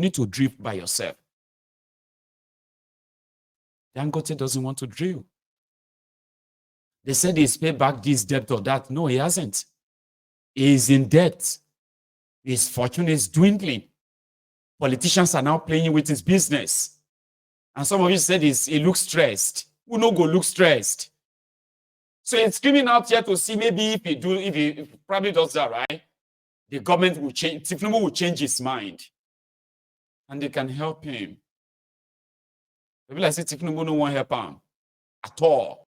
need to drill by yourself. Dangote doesn't want to drill. They said he's paid back this debt or that. No, he hasn't. He is in debt. His fortune is dwindling. Politicians are now playing with his business. And some of you said he looks stressed. Who no go look stressed? So it's screaming out here to see maybe if he probably does that, right? The government will change, Tinubu will change his mind. And they can help him. Maybe like say Tinubu no want help him at all.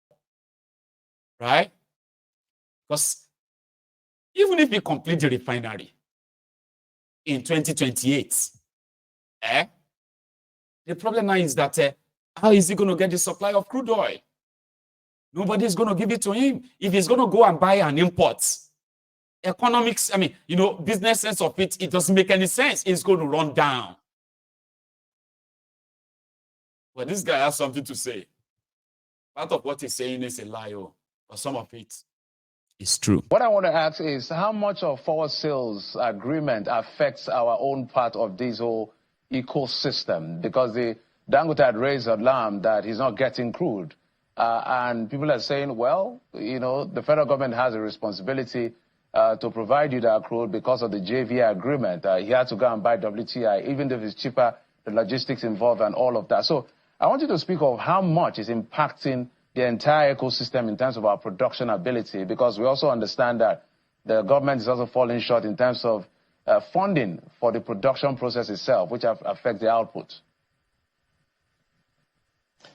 Right? Because even if we complete the refinery in 2028, the problem now is that how is he going to get the supply of crude oil? Nobody's going to give it to him. If he's going to go and buy an import, economics, business sense of it doesn't make any sense. It's going to run down. But this guy has something to say. Part of what he's saying is a lie, but some of it is true. What I want to ask is how much of forward sales agreement affects our own part of this whole ecosystem? Because the Dangote had raised alarm that he's not getting crude. And people are saying, well, the federal government has a responsibility to provide you that crude because of the JV agreement. He had to go and buy WTI, even if it's cheaper, the logistics involved and all of that. So I want you to speak of how much is impacting the entire ecosystem in terms of our production ability, because we also understand that the government is also falling short in terms of funding for the production process itself, which affects the output.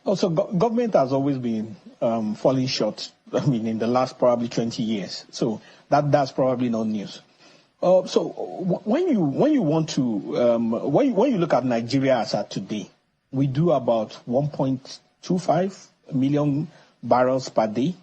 Also, government has always been falling short, in the last probably 20 years. So that's probably not news. So when you want to, when you look at Nigeria as at today, we do about 1.25 million barrels per day.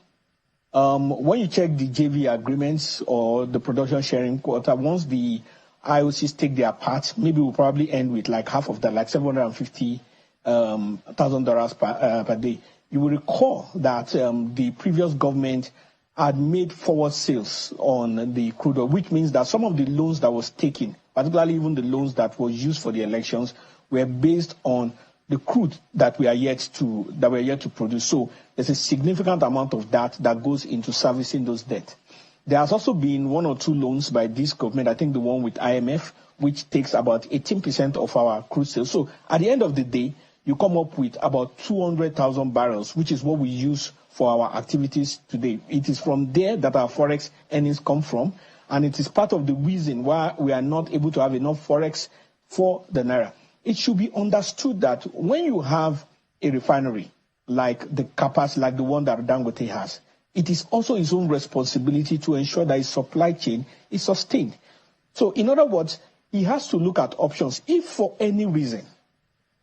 When you check the JV agreements or the production sharing quota, once the IOCs take their part, maybe we'll probably end with like half of that, like $750,000 per day. You will recall that the previous government had made forward sales on the crude oil, which means that some of the loans that was taken, particularly even the loans that was used for the elections, were based on the crude that we are yet to produce. So there's a significant amount of that goes into servicing those debts. There has also been one or two loans by this government, I think the one with IMF, which takes about 18% of our crude sales. So at the end of the day, you come up with about 200,000 barrels, which is what we use for our activities today. It is from there that our forex earnings come from, and it is part of the reason why we are not able to have enough forex for the naira. It should be understood that when you have a refinery like the capacity, like the one that Dangote has, it is also his own responsibility to ensure that his supply chain is sustained. So in other words, he has to look at options. If for any reason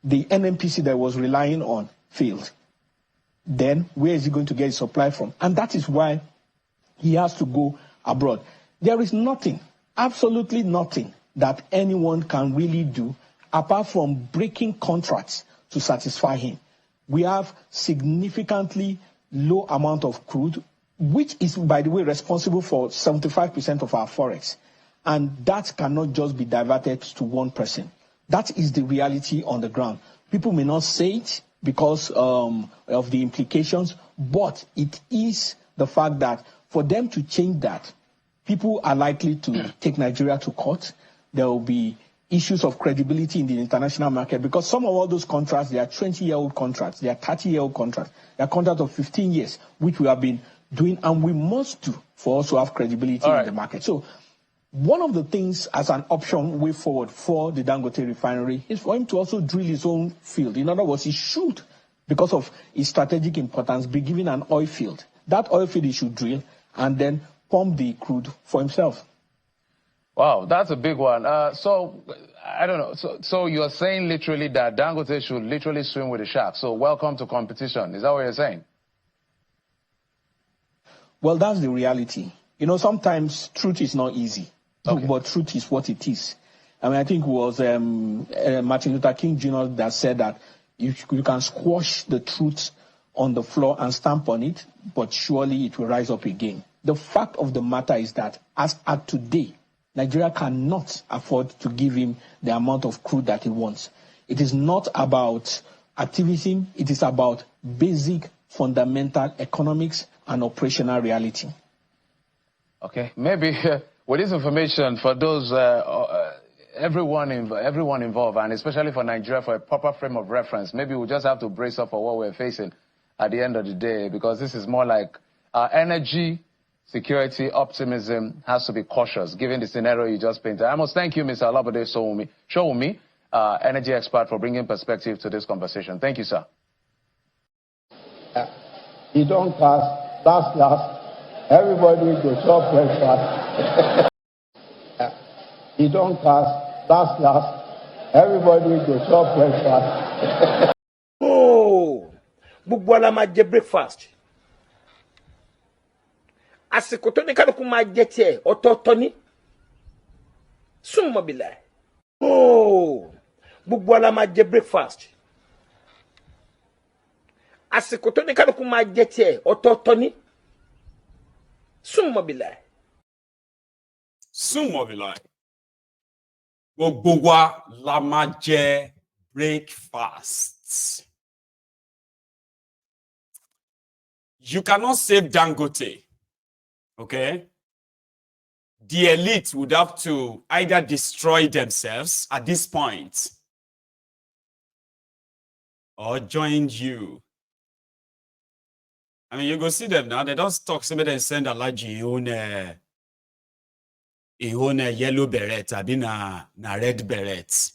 the NNPC that was relying on failed, then where is he going to get his supply from? And that is why he has to go abroad. There is nothing, absolutely nothing, that anyone can really do apart from breaking contracts to satisfy him. We have significantly low amount of crude, which is, by the way, responsible for 75% of our forex. And that cannot just be diverted to one person. That is the reality on the ground. People may not say it because of the implications, but it is the fact that for them to change that, people are likely to take Nigeria to court. There will be issues of credibility in the international market, because some of all those contracts, they are 20-year-old contracts, they are 30-year-old contracts, they are contracts of 15 years, which we have been doing, and we must do for us to have credibility in the market. So one of the things as an option way forward for the Dangote refinery is for him to also drill his own field. In other words, he should, because of his strategic importance, be given an oil field. That oil field he should drill and then pump the crude for himself. Wow, that's a big one. So, I don't know. So you're saying literally that Dangote should literally swim with the sharks. So welcome to competition. Is that what you're saying? Well, that's the reality. Sometimes truth is not easy, but truth is what it is. I think it was Martin Luther King Jr. that said that you can squash the truth on the floor and stamp on it, but surely it will rise up again. The fact of the matter is that as at today, Nigeria cannot afford to give him the amount of crude that he wants. It is not about activism. It is about basic, fundamental economics and operational reality. Okay, maybe with this information for those, everyone involved, and especially for Nigeria, for a proper frame of reference, maybe we'll just have to brace up for what we're facing at the end of the day, because this is more like energy security optimism has to be cautious, given the scenario you just painted. I must thank you, Mr. Alabode Showumi, energy expert, for bringing perspective to this conversation. Thank you, sir. You don't pass, last. Everybody go chop breakfast. You don't pass, last. Everybody go chop breakfast. Oh, gbogbo ala máa jẹ breakfast. Àsìkò tó ní kálukú máa jẹ tiẹ̀ ọ̀tọ̀ọ̀tọ̀ ni. Súnmọ́ bìlà. Oh, gbogbo ala máa jẹ breakfast. Àsìkò tó ní kálukú máa jẹ tiẹ̀ ọ̀tọ̀ọ̀tọ̀ ni. Súnmọ́ bìlà. Súnmọ́ bìlà. Gbogbo wa la máa jẹ breakfast. You cannot save Dangote. Okay? The elite would have to either destroy themselves at this point or join you. I mean, you go see them now. They don't talk. Somebody and send Alaji own yellow beret, abi na red beret.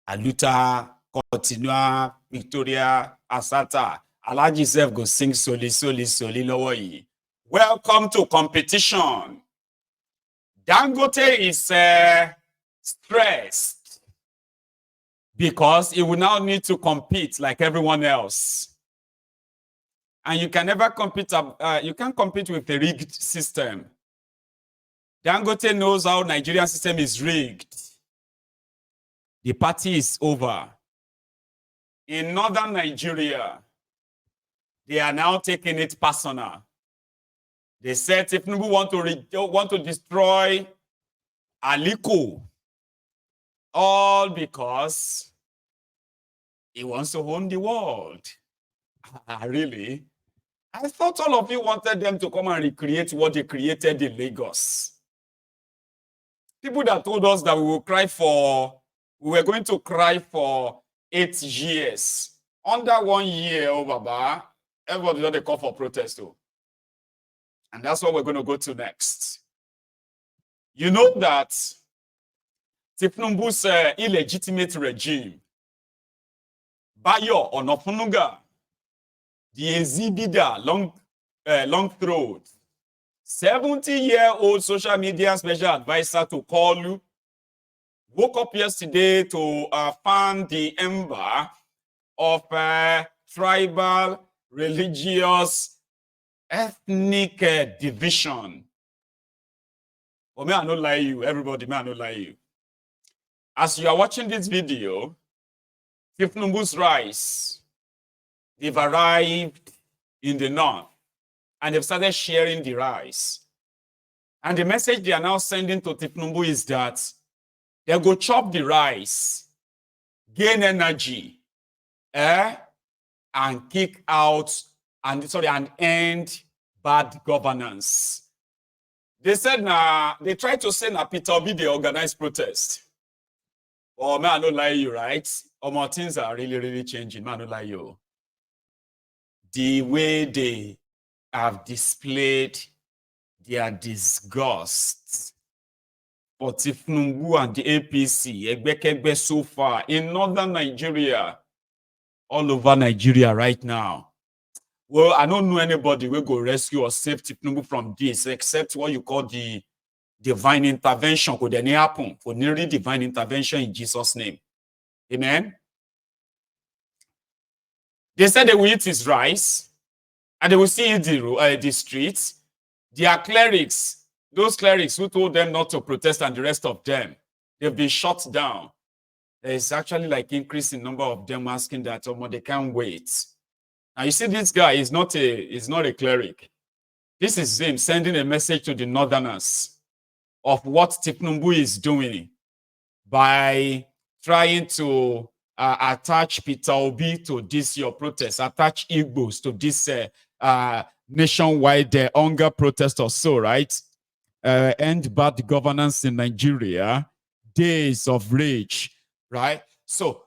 Aluta, Continua, Victoria, Asata. Alaji self go sing soli lowo yi. Welcome to competition. Dangote is stressed because he will now need to compete like everyone else. And you can never compete, you can't compete with a rigged system. Dangote knows how Nigerian system is rigged. The party is over. In northern Nigeria, they are now taking it personal. They said if Tinubu want to destroy Aliko, all because he wants to own the world. Really? I thought all of you wanted them to come and recreate what they created in Lagos. People that told us that we were going to cry for 8 years. Under 1 year, oh Baba, everybody got a call for protest too. And that's what we're going to go to next. You know that Tinubu's illegitimate regime, Bayo Onofunuga, the exhibitor, long throat, 70-year-old social media special advisor to Kolu, woke up yesterday to fan the ember of tribal, religious, ethnic division. Oh, may I not lie you, everybody, may I not lie you. As you are watching this video, Tinubu's rice, they've arrived in the north and they've started sharing the rice. And the message they are now sending to Tinubu is that they'll go chop the rice, gain energy, and kick out and end bad governance. They said they tried to say Peter Obi they organized protest. Oh man, I don't lie you, right? More things are really changing. Man, I don't lie you. The way they have displayed their disgust for Tinubu and the APC, Egbekegbe so far in northern Nigeria, all over Nigeria right now. Well, I don't know anybody will go rescue or save Tinubu from this, except what you call the divine intervention. Could any happen? For nearly divine intervention in Jesus' name. Amen. They said they will eat his rice, and they will see the streets. Their clerics, those clerics who told them not to protest, and the rest of them, they've been shut down. There is actually like increase in number of them asking that they can't wait. Now you see, this guy is not a cleric. This is him sending a message to the northerners. of what Tinubu is doing by trying to attach Peter Obi to this your protest, attach Igbos to this nationwide hunger protest or so, right? End bad governance in Nigeria, days of rage, right? So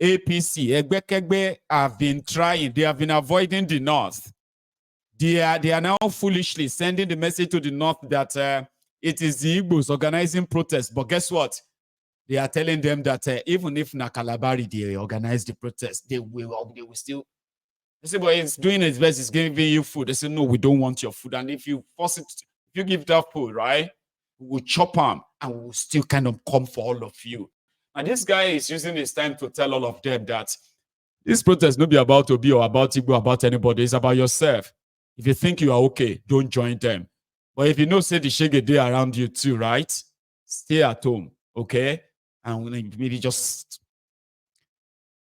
APC, Egbekegbe have been trying, they have been avoiding the North. They are now foolishly sending the message to the North that it is the Igbos organizing protests. But guess what? They are telling them that even if Nakalabari they organize the protest, they will still. They say, but it's doing its best, it's giving you food. They say, no, we don't want your food. And if you force it, if you give that food, right, we'll chop them and we'll still kind of come for all of you. And this guy is using his time to tell all of them that this protest not be about Obi or about Igbo, about anybody. It's about yourself. If you think you are okay, don't join them. But if you know, say the shege day around you too, right? Stay at home, okay? And maybe just,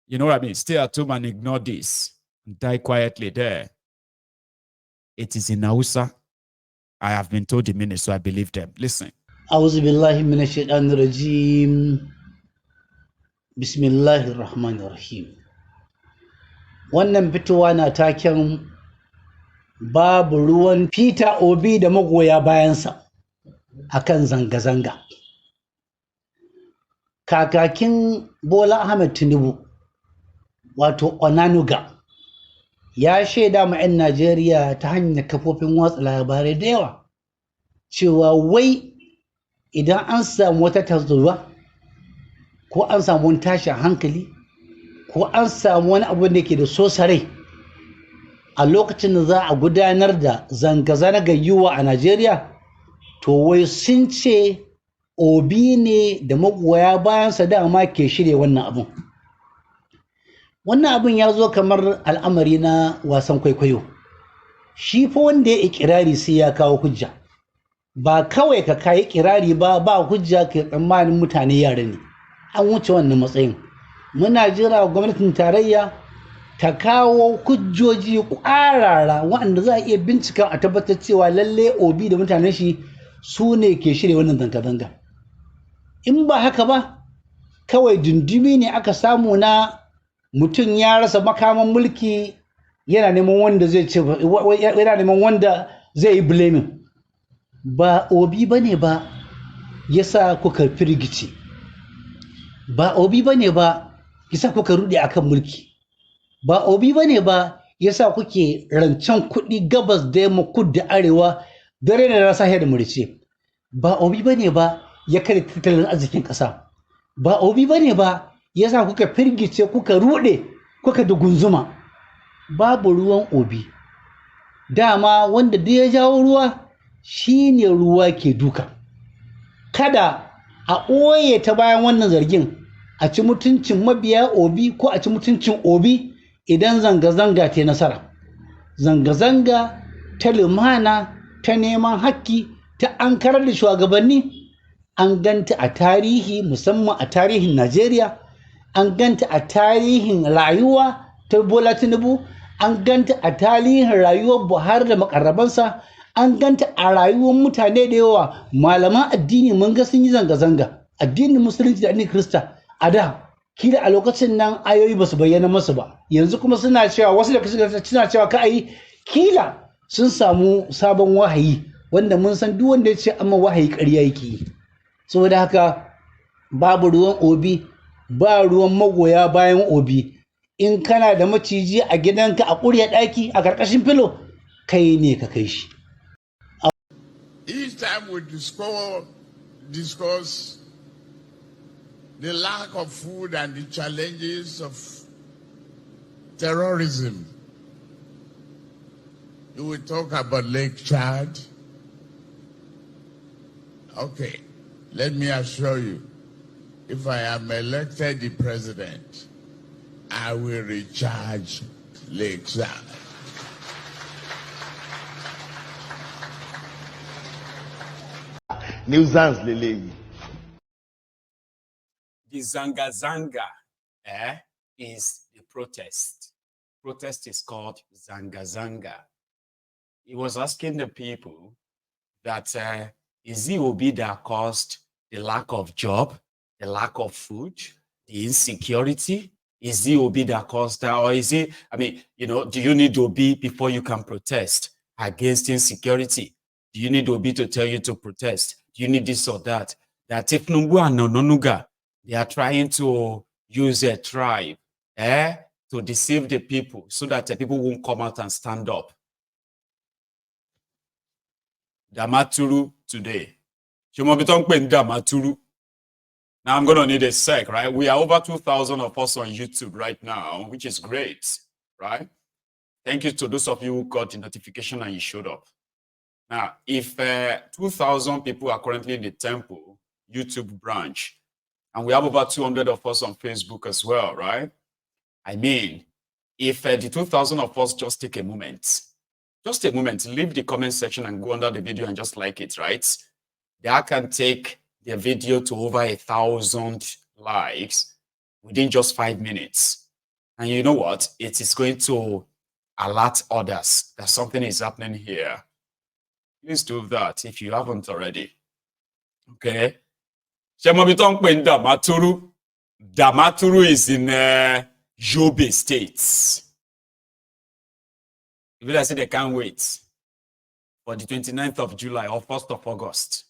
you know what I mean? Stay at home and ignore this. And die quietly there. It is in Hausa. I have been told the minute, so I believe them. Listen. أعوذ بالله من الشيطان الرجيم بسم الله الرحمن الرحيم. Wannan fitowa na taken babu ruwan Peter Obi da magoya bayansa akan zanga-zanga. Kakakin Bola Ahmed Tinubu wato Onanuga ya shaida ma 'yan Najeriya ta hanyar kafofin watsa labarai da yawa cewa wai idan an samu wata tarzoma ko an samu wani tashin hankali ko an samu wani abu da ke da sosarai a lokacin da za a gudanar da zanga-zanga yiwuwa a Najeriya, to wai sun ce Obi ne da magoya bayansa dama ke shirya wannan abun. Wannan abun ya zo kamar al'amari na wasan kwaikwayo. Shi fa wanda ya ikirari sai ya kawo hujja. Ba kawai ka kayi kirari ba hujja ka tsammanin mutane yara ne. An wuce wannan matsayin. Muna jira gwamnatin tarayya ta kawo hujjoji ƙwarara waɗanda za a iya bincika a tabbatar cewa lalle Obi da mutanen shi su ne ke shirya wannan zanga-zanga. In ba haka ba, kawai dundumi ne aka samu na mutum ya rasa makaman mulki yana neman wanda zai ce yana neman wanda zai yi blaming. Ba Obi bane ba yasa kuka firgici. Ba Obi bane ba yasa kuka rude akan mulki. Ba Obi bane ba yasa kuke rancen kuɗi gabas da yamma kudu da arewa dare da rana sahiya da murice. Ba Obi bane ba ya kare tattalin arzikin ƙasa. Ba Obi bane ba yasa kuka firgice kuka rude kuka dugunzuma. Babu ruwan Obi. Dama wanda da ya jawo ruwa shine ruwa ke duka. Kada a ɓoye ta bayan wannan zargin a ci mutuncin mabiya Obi ko a ci mutuncin Obi idan zanga-zanga ta nasara. Zanga-zanga ta lumana ta neman haƙƙi ta ankarar da shugabanni an ganta a tarihi, musamman a tarihin Najeriya, an ganta a tarihin rayuwa ta Bola Tinubu, an ganta a tarihin rayuwar Buhari da makarrabansa, an ganta a rayuwar mutane da yawa. Malaman addini mun ga sun yi zanga-zanga, addinin musulunci da addinin Kirista a da kila a lokacin nan ayoyi ba su bayyana masu ba, yanzu kuma suna cewa wasu da suna cewa ka ayi kila sun samu sabon wahayi wanda mun san duk wanda ya ce amma wahayi ƙarya yake yi. Saboda haka babu ruwan Obi, ba ruwan magoya bayan Obi. In kana da maciji a gidanka a ƙurya ɗaki a ƙarƙashin filo, kai ne ka kai shi. Each time we discuss the lack of food and the challenges of terrorism, you will talk about Lake Chad. Okay, let me assure you, if I am elected the president, I will recharge Lake Chad. Nuisance lele. The zanga-zanga is the protest. Protest is called zanga-zanga. He was asking the people that Is it Obi that caused the lack of job, the lack of food, the insecurity? Is it Obi that caused that? Or is it, I mean, do you need Obi before you can protest against insecurity? Do you need Obi to tell you to protest? Do you need this or that? That if Numbu and Nonuga, they are trying to use a tribe to deceive the people so that the people won't come out and stand up. Damaturu today. Damaturu. Now I'm going to need a sec, right? We are over 2,000 of us on YouTube right now, which is great, right? Thank you to those of you who got the notification and you showed up. Now, if 2,000 people are currently in the Temple YouTube branch, and we have over 200 of us on Facebook as well, right? I mean, if the 2,000 of us just take a moment, leave the comment section and go under the video and just like it, right? That can take the video to over 1,000 likes within just 5 minutes. And you know what? It is going to alert others that something is happening here. Please do that if you haven't already. Okay. Damaturu. Damaturu is in Yobe State. If I say they can't wait for the 29th of July or 1st of August.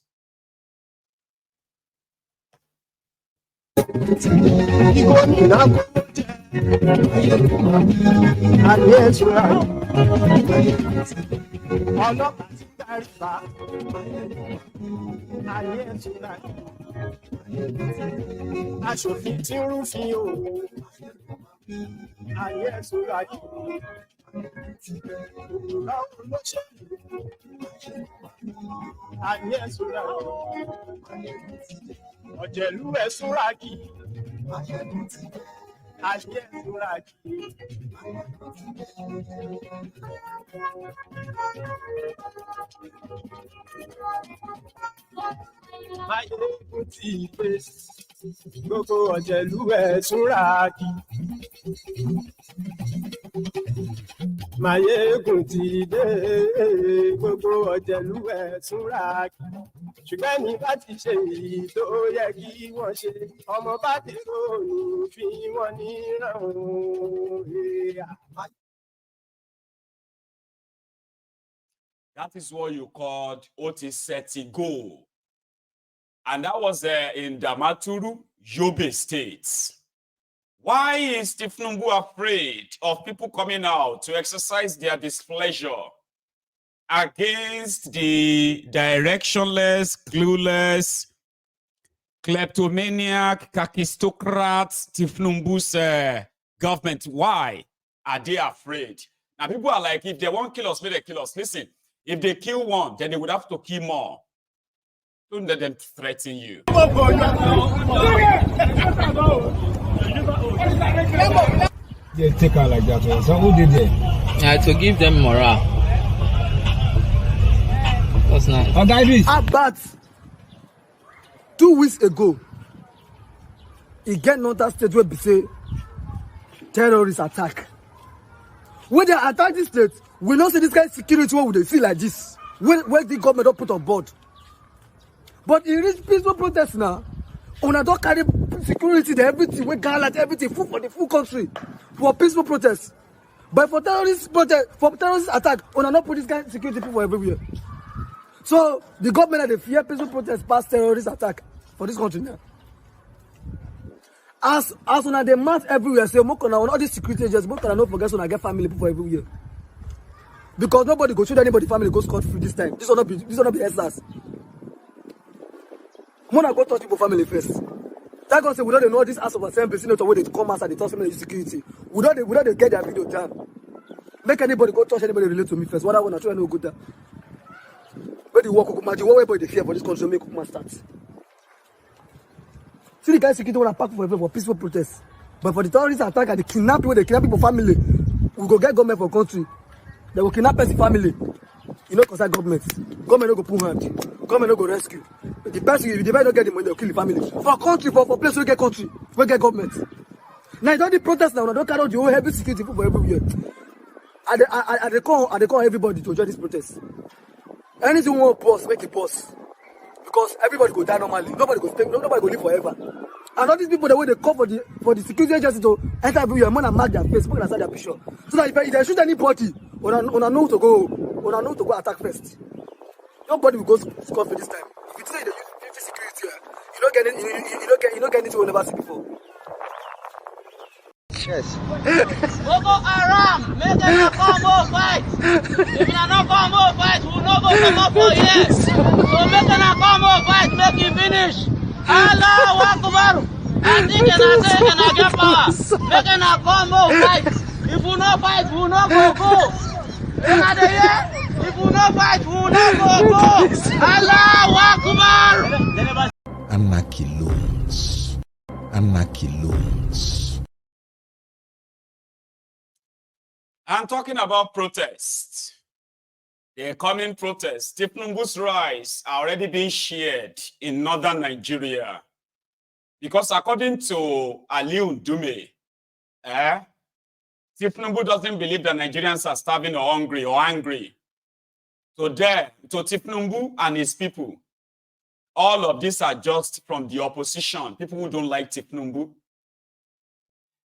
Aṣòfin tí ń rúfin o, ayé ẹ̀sùn láti báwo ló ṣe ayé ẹ̀sùn láti ọ̀jẹ̀lú ẹ̀sùn láti ayé ẹ̀sùn láti. Máyégún ti pé gbogbo ọ̀jẹ̀lú ẹ̀sùn láti. Máyégún ti dé gbogbo ọ̀jẹ̀lú ẹ̀sùn láti. Ṣùgbọ́n ní láti ṣe èyí tó yẹ kí wọ́n ṣe ọmọ bá dèrò ní fi wọ́n níran That is what you called Otiseti Go. And that was in Damaturu, Yobe State. Why is Tifnumbu afraid of people coming out to exercise their displeasure against the directionless, clueless, kleptomaniac, kakistocrats, Tifnumbu's government? Why are they afraid? Now, people are like, if they won't kill us, may they kill us. Listen, if they kill one, then they would have to kill more. Don't let them threaten you. They take her like that. So who did it? To give them morale. That's nice. But 2 weeks ago, he get another state where they say terrorist attack. When they attack this state, we don't see this kind of security where they feel like this. Where the government don't put on board. But in this peaceful protest now, when I don't carry security, everything, we got everything, food for the full country, for peaceful protest. But for terrorist protest, for terrorist attack, when I not put this kind of security people everywhere. So the government had a fear peaceful protest past terrorist attack for this country now. As when they march everywhere, say, on all these security agents, not forget when I get family people everywhere. Because nobody go shoot anybody family go scot free this time. This will not be SARS. When I go touch people family first. That God say we don't know this House of Assembly, senator where they come outside, they touch family security. We don't get their video done. Make anybody go touch anybody relate to me first. What I want to try no good there. Where the work where they fear for this country make Kukuma start. See the guys security want to pack for peaceful protest. But for the terrorist attack and the kidnap people family, we go get government for country. They will kidnap person family. You know, concern government. Government no go pull hand. Government no go rescue. The person, if the man don't get the money, they'll kill the family. For country, for place we get country, we get government. Now you don't need protest now. Don't carry out the whole heavy security people everywhere. I they call everybody to join this protest. Anything we want boss, make it boss. because everybody go die normally. Nobody go stay, nobody go live forever. And all these people, the way they call for the security agency to enter everywhere, man, and mark their face, put aside their picture. So that if they shoot anybody, on know to go attack first. Nobody will go score for this time. If you say they use 50 security, you don't get it, you don't get anything we never see before. Yes. Boko Haram, make them come more fight. If you not come more fight, we no go come up for here. So make them come more fight, make it finish. Allahu Akbar. I think I say and I get power. Make them come more fight. If we no fight, we no go. If we no fight, we no go. Allahu Akbar. Anarchy loans. Anarchy loans. I'm talking about protests. The coming protests. Tinubu's rise are already being shared in northern Nigeria. Because according to Aliu Dume, Tinubu doesn't believe that Nigerians are starving or hungry or angry. So Tinubu and his people, all of these are just from the opposition, people who don't like Tinubu.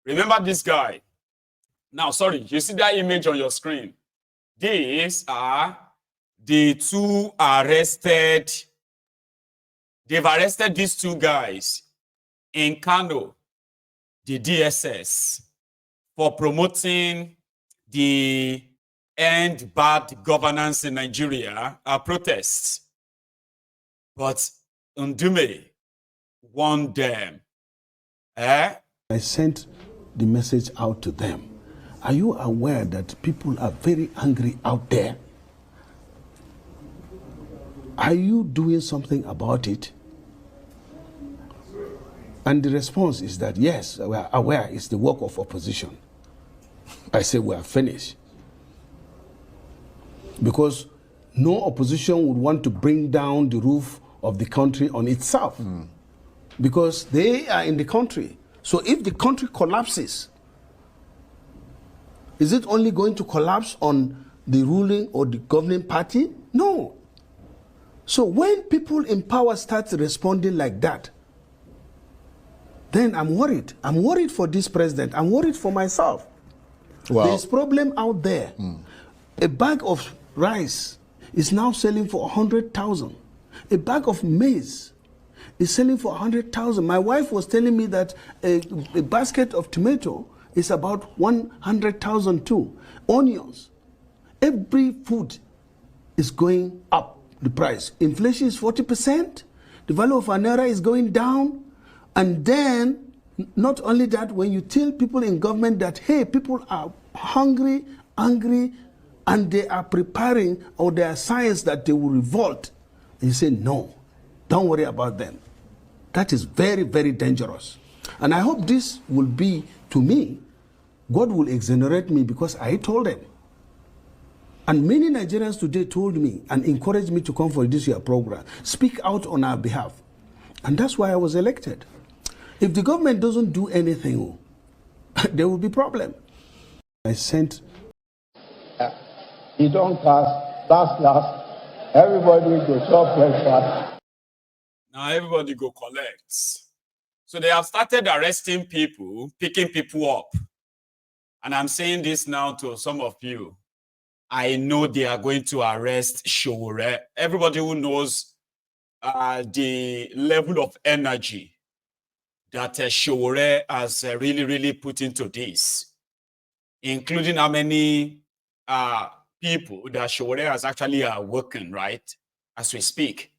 Remember this guy. Now, sorry, you see that image on your screen. These are the two arrested. They've arrested these two guys in Kano, the DSS, for promoting the End Bad Governance in Nigeria protests. But Ndume warned them. I sent the message out to them. Are you aware that people are very angry out there? Are you doing something about it? And the response is that, yes, we are aware it's the work of opposition. I say we are finished. Because no opposition would want to bring down the roof of the country on itself. Because they are in the country. So if the country collapses, is it only going to collapse on the ruling or the governing party? No. So when people in power start responding like that, then I'm worried. I'm worried for this president. I'm worried for myself. Wow. There's problem out there. A bag of rice is now selling for 100,000. A bag of maize is selling for 100,000. My wife was telling me that a basket of tomato is about 100,000 too. Onions. Every food is going up, the price. Inflation is 40%. The value of an naira is going down. And then, not only that, when you tell people in government that, hey, people are hungry, angry, and they are preparing, or there are signs that they will revolt, and you say, no, don't worry about them. That is very, very dangerous. And I hope this will be, to me, God will exonerate me because I told them. And many Nigerians today told me and encouraged me to come for this year program, speak out on our behalf. And that's why I was elected. If the government doesn't do anything, there will be problem. I sent. He don't pass. Last. Everybody go chop breakfast. Now everybody go collect. So they have started arresting people, picking people up. And I'm saying this now to some of you. I know they are going to arrest Showore. Everybody who knows the level of energy that Showore has really put into this, including how many people that Showore has actually working, right, as we speak.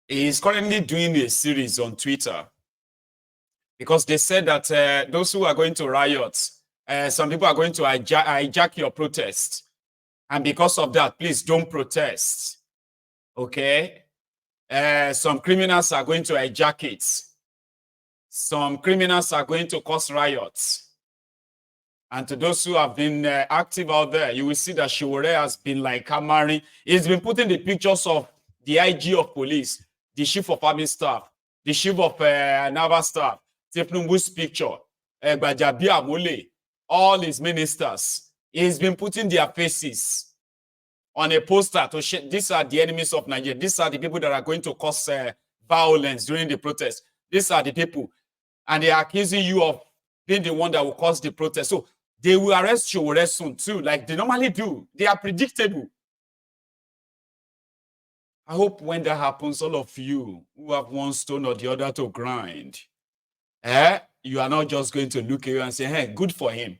He is currently doing a series on Twitter because they said that those who are going to riot, some people are going to hijack your protest. And because of that, please don't protest. Okay? Some criminals are going to hijack it. Some criminals are going to cause riots. And to those who have been active out there, you will see that Showore has been like hammering. He's been putting the pictures of the IG of police, the chief of army staff, the chief of naval staff, Tinubu's picture, Gbajabi Amole, all his ministers. He's been putting their faces on a poster to show these are the enemies of Nigeria. These are the people that are going to cause violence during the protest. These are the people. And they are accusing you of being the one that will cause the protest. So they will arrest you very soon too, like they normally do. They are predictable. I hope when that happens, all of you who have one stone or the other to grind, you are not just going to look at you and say, hey, good for him.